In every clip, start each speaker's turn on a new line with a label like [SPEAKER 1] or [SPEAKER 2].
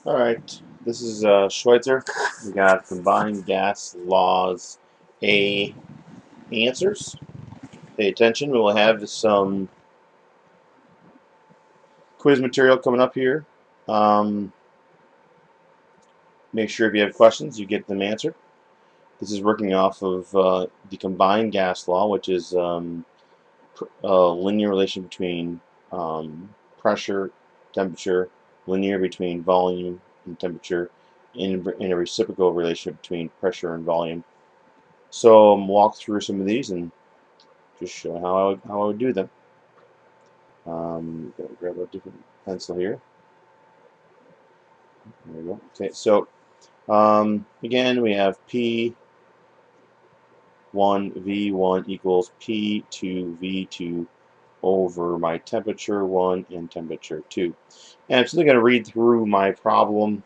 [SPEAKER 1] All right, this is Schweitzer. We got combined gas laws A answers. Pay attention. We will have some quiz material coming up here. Um, Make sure if you have questions, you get them answered. This is working off of the combined gas law, which is a linear relation between pressure, temperature, linear between volume and temperature, in a reciprocal relationship between pressure and volume. So walk through some of these and just show how I would do them. Grab a different pencil here. There we go. Okay, so again, we have P1 V1 equals P2 V2 over my temperature 1 and temperature 2. And I'm simply going to read through my problem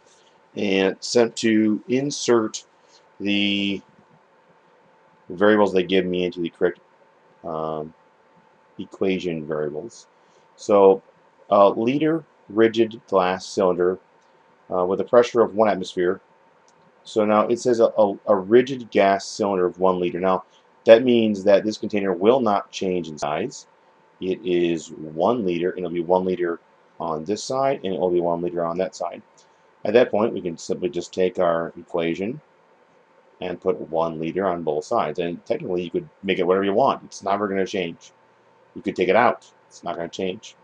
[SPEAKER 1] and attempt to insert the variables they give me into the correct um, equation variables. So, liter rigid glass cylinder with a pressure of 1 atmosphere. So now it says a rigid gas cylinder of 1 liter. Now that means that this container will not change in size. It is 1 liter, and it'll be 1 liter on this side, and it will be 1 liter on that side. At that point, we can simply just take our equation and put 1 liter on both sides. And technically, you could make it whatever you want. It's never going to change. You could take it out. It's not going to change.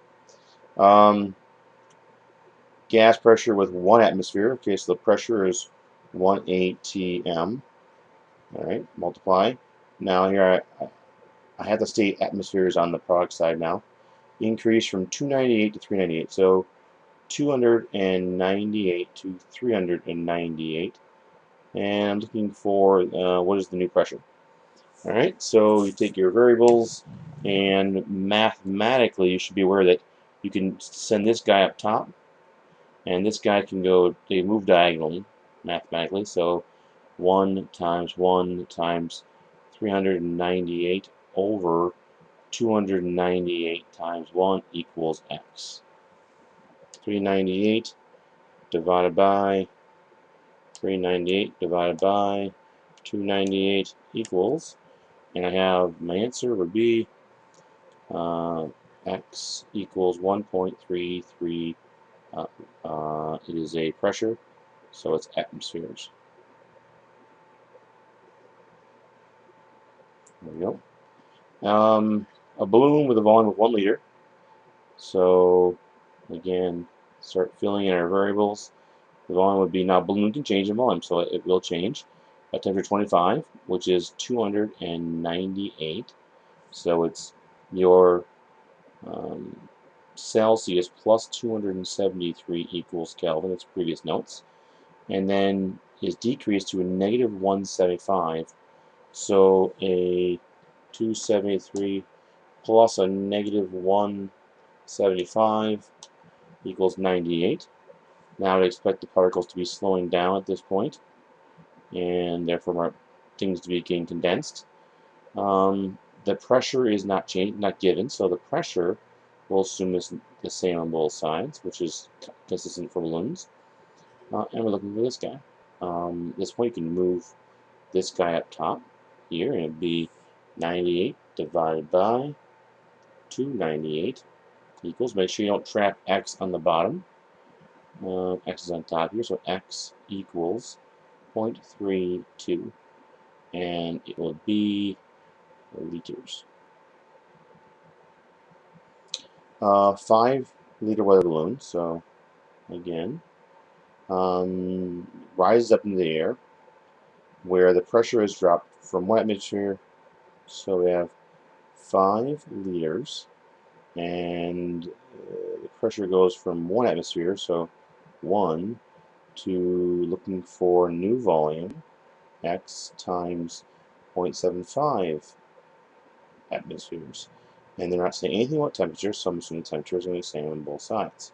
[SPEAKER 1] Gas pressure with 1 atmosphere. Okay, so the pressure is 1 atm. All right, multiply. Now here I have to state atmospheres on the product side now. Increase from 298 to 398. So 298 to 398. And I'm looking for what is the new pressure. All right, so you take your variables, and mathematically you should be aware that you can send this guy up top, and this guy can go, they move diagonally mathematically, so 1 times 398 over 298 times 1 equals x. 398 divided by 398 divided by 298 equals, and I have my answer would be x equals 1.33. It is a pressure, so it's atmospheres. There we go. A balloon with a volume of 1 liter. So again, start filling in our variables. The volume would be, now balloon can change in volume, so it will change. At temperature 25, which is 298. So it's your Celsius plus 273 equals Kelvin. It's previous notes. And then is decreased to a negative 175. So a 273 plus a negative 175 equals 98. Now I'd expect the particles to be slowing down at this point, and therefore things to be getting condensed. The pressure is not changed, not given, so the pressure we'll assume is the same on both sides, which is consistent for balloons. And we're looking for this guy. At this point, you can move this guy up top here, and it'd be 98 divided by 298 equals, make sure you don't trap x on the bottom. X is on top here, so x equals 0.32, and it will be liters. 5 liter weather balloon, so again, rises up into the air where the pressure is dropped from 1 atmosphere, so we have 5 liters, and the pressure goes from 1 atmosphere, so 1, to looking for new volume, x times 0.75 atmospheres. And they're not saying anything about temperature, so I'm assuming temperature is going to be the same on both sides.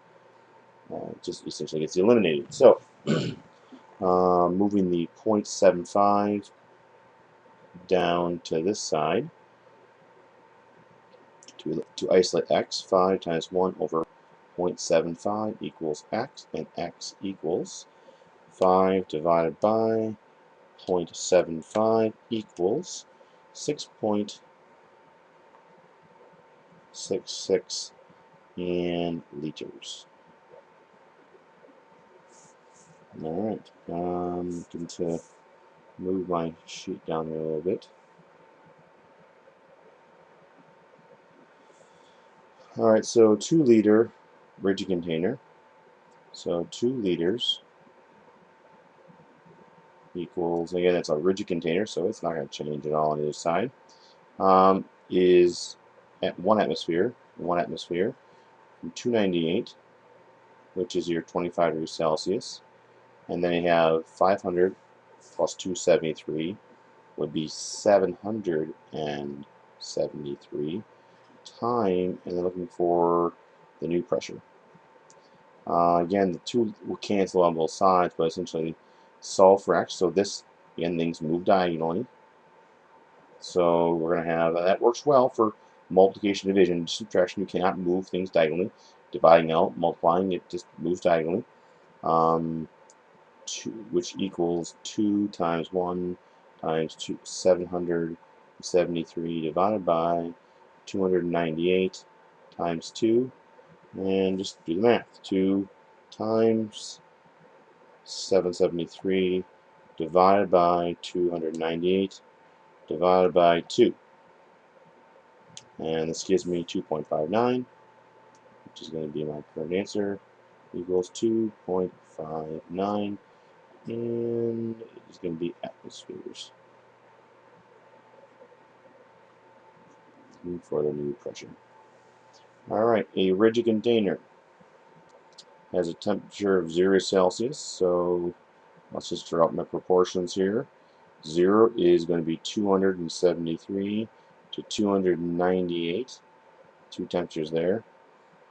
[SPEAKER 1] Just essentially gets eliminated. So, moving the 0.75 down to this side to isolate x, 5 times 1 over 0.75 equals x, and x equals 5 divided by 0.75 equals 6.66 in liters. All right, going to move my sheet down there a little bit. All right, so 2-liter rigid container. So 2 liters equals, again, it's a rigid container, so it's not going to change at all on either side. Is at 1 atmosphere from 298, which is your 25 degrees Celsius, and then you have 500 plus 273 would be 773 time, and they're looking for the new pressure. Again, the two will cancel on both sides, but essentially solve for x. So this, again, things move diagonally. So we're going to have, that works well for multiplication, division, subtraction. You cannot move things diagonally. Dividing out, multiplying, it just moves diagonally. Which equals 2 times 1 times 773 divided by 298 times 2. And just do the math. 2 times 773 divided by 298 divided by 2. And this gives me 2.59, which is going to be my correct answer, equals 2.59, and it's going to be atmospheres for the new pressure. Alright, a rigid container has a temperature of 0 Celsius, so let's just draw up my proportions here. 0 is going to be 273 to 298, two temperatures there.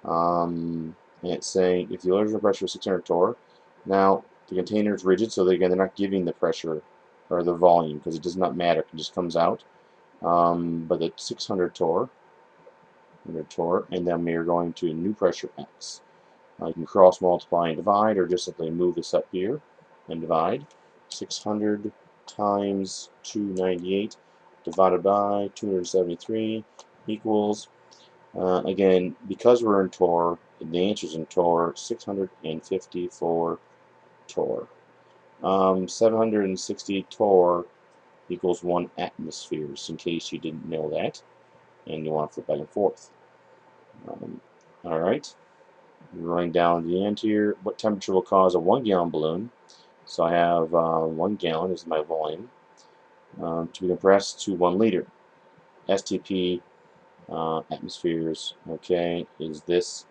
[SPEAKER 1] And it's saying if the original pressure is 600 torr, now the container is rigid, so again, they're not giving the pressure or the volume because it does not matter, it just comes out. But the 600 torr, and then we're going to new pressure x. You can cross multiply and divide, or just simply move this up here and divide. 600 times 298 divided by 273 equals, again, because we're in torr, the answer's in torr, 654 torr. 760 torr equals 1 atmosphere, in case you didn't know that, and you want to flip back and forth. Alright, running down to the end here, what temperature will cause a 1-gallon balloon? So I have 1 gallon is my volume to be compressed to 1 liter. STP atmospheres, okay, is this.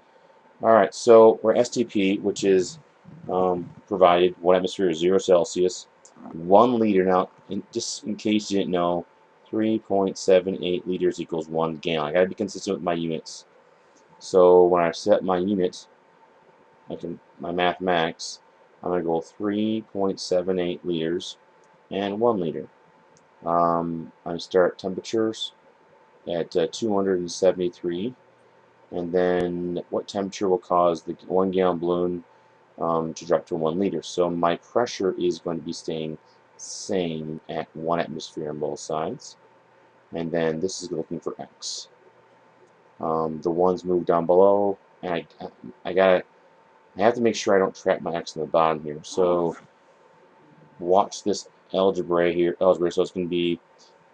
[SPEAKER 1] Alright, so we're STP, which is provided 1 atmosphere is 0 Celsius, 1 liter. Now, just in case you didn't know, 3.78 liters equals 1 gallon. I gotta be consistent with my units. So when I set my unit, my mathematics, I'm going to go 3.78 liters and 1 liter. I start temperatures at 273, and then what temperature will cause the 1 gallon balloon to drop to 1 liter. So my pressure is going to be staying same at 1 atmosphere on both sides, and then this is looking for x. The ones move down below, and I have to make sure I don't trap my x in the bottom here. So watch this algebra here. So it's going to be,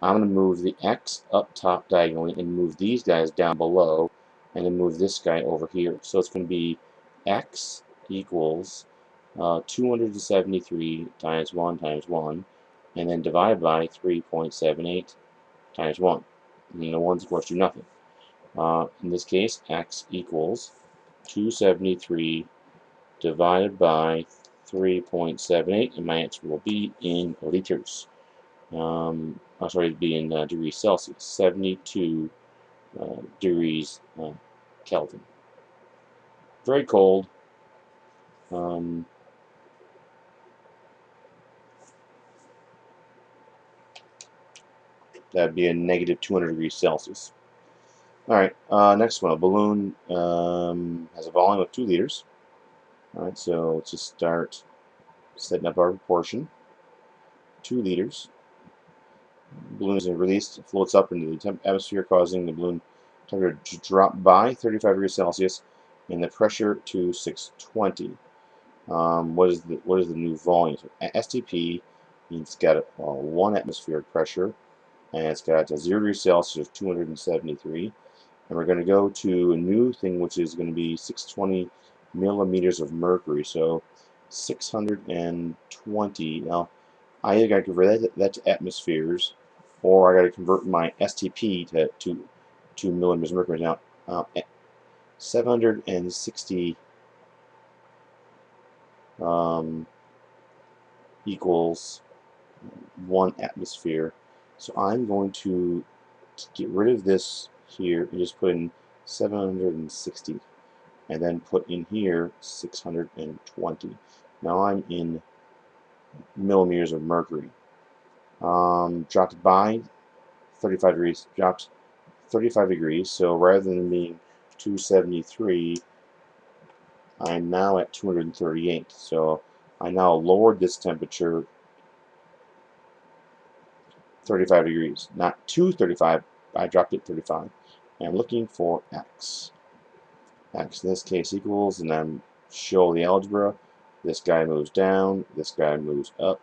[SPEAKER 1] I'm going to move the x up top diagonally and move these guys down below, and then move this guy over here. So it's going to be x equals 273 times 1 times 1, and then divide by 3.78 times 1. And the ones, of course, do nothing. In this case, x equals 273 divided by 3.78, and my answer will be in liters. Sorry, it'd be in degrees Celsius, 72 degrees Kelvin. Very cold. That'd be a negative 200 degrees Celsius. All right, next one. A balloon has a volume of 2 liters. All right, so let's just start setting up our proportion. 2 liters. Balloon is released, floats up into the atmosphere, causing the balloon temperature to drop by 35 degrees Celsius and the pressure to 620. What is the new volume? So STP means it's got 1 atmospheric pressure, and it's got a 0 degrees Celsius, 273. And we're going to go to a new thing, which is going to be 620 millimeters of mercury. So 620. Now, I either got to convert that to atmospheres, or I got to convert my STP to millimeters of mercury. Now, 760 equals 1 atmosphere. So I'm going to get rid of this here and just put in 760. And then put in here 620. Now I'm in millimeters of mercury. Dropped by 35 degrees. Dropped 35 degrees. So rather than being 273, I'm now at 238. So I now lowered this temperature 35 degrees. Not to 35, I dropped it 35. And I'm looking for X. X in this case equals, and then show the algebra. This guy moves down, this guy moves up.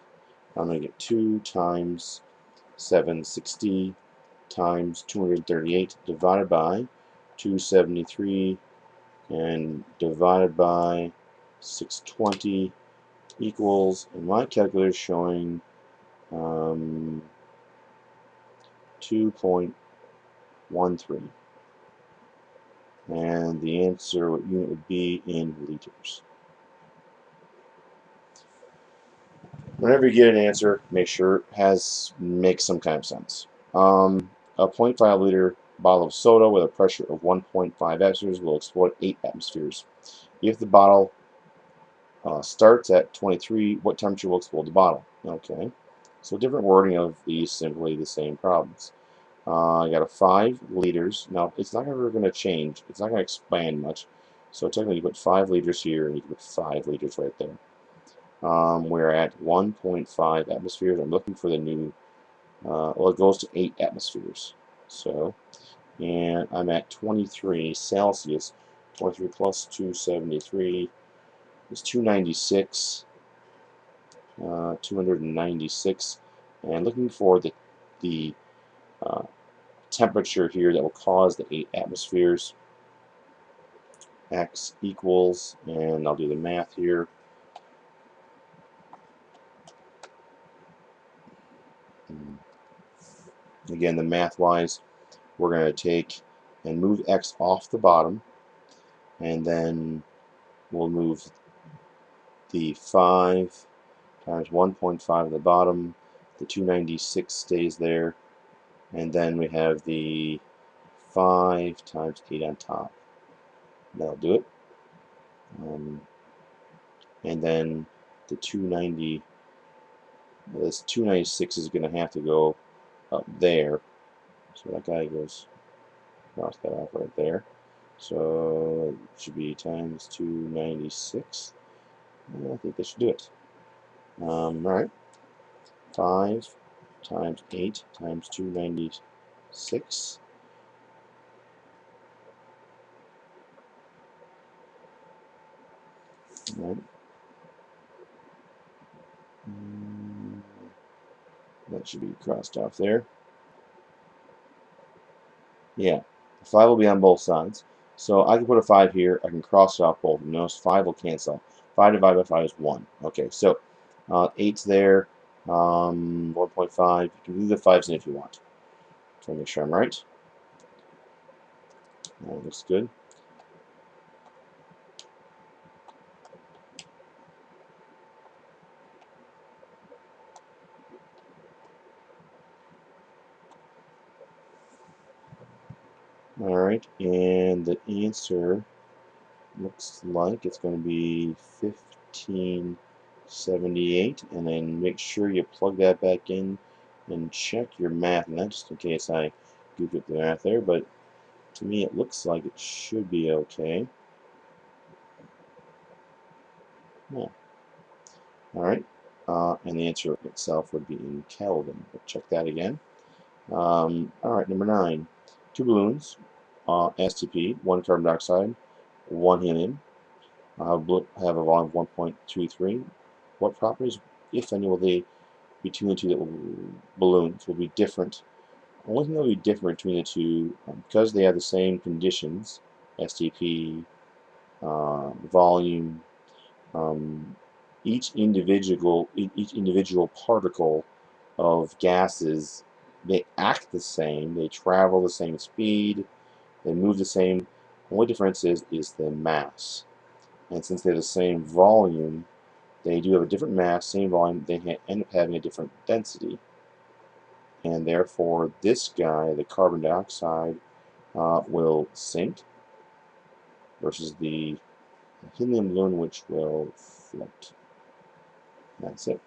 [SPEAKER 1] I'm going to get 2 times 760 times 238 divided by 273 and divided by 620 equals, and my calculator is showing 2.13. And the answer unit would be in liters. Whenever you get an answer, make sure it makes some kind of sense. A 0.5 liter bottle of soda with a pressure of 1.5 atmospheres will explode 8 atmospheres. If the bottle starts at 23, what temperature will explode the bottle? Okay, so different wording of these, simply the same problems. I got a 5 liters. Now, it's not ever going to change. It's not going to expand much. So technically, you put 5 liters here, and you put 5 liters right there. We're at 1.5 atmospheres. I'm looking for the new, well, it goes to 8 atmospheres. So, and I'm at 23 Celsius. 23 plus 273 is 296. 296. And looking for the uh, temperature here that will cause the 8 atmospheres. X equals, and I'll do the math here. Again, the math-wise, we're going to take and move X off the bottom, and then we'll move the 5 times 1.5 at the bottom, the 296 stays there, and then we have the 5 times 8 on top. That'll do it. And then the 290, this 296 is going to have to go up there, so that guy goes, cross that off right there. So it should be times 296. I think that should do it. Alright. 5 times 8 times 296. Right. That should be crossed off there. Yeah. 5 will be on both sides. So I can put a 5 here. I can cross it off both. Notice 5 will cancel. 5 divided by 5 is 1. Okay, so 8's there. 1.5. You can leave the 5's in if you want. So make sure I'm right. That looks good. Alright, and the answer looks like it's going to be 1578, and then make sure you plug that back in and check your math, and that just in case I goofed up the math there, but To me, it looks like it should be okay. Yeah. All right. And the answer itself would be in Kelvin. But check that again. All right, number 9. Two balloons, STP, one carbon dioxide, one helium, have a volume of 1.23. What properties, if any, will they between the two balloons will be different? The only thing that will be different between the two, because they have the same conditions, STP, volume, um, each individual particle of gases, they act the same, they travel the same speed, they move the same. The only difference is the mass. And since they have the same volume, they do have a different mass, same volume, they end up having a different density. And therefore, this guy, the carbon dioxide, will sink versus the helium balloon, which will float. That's it.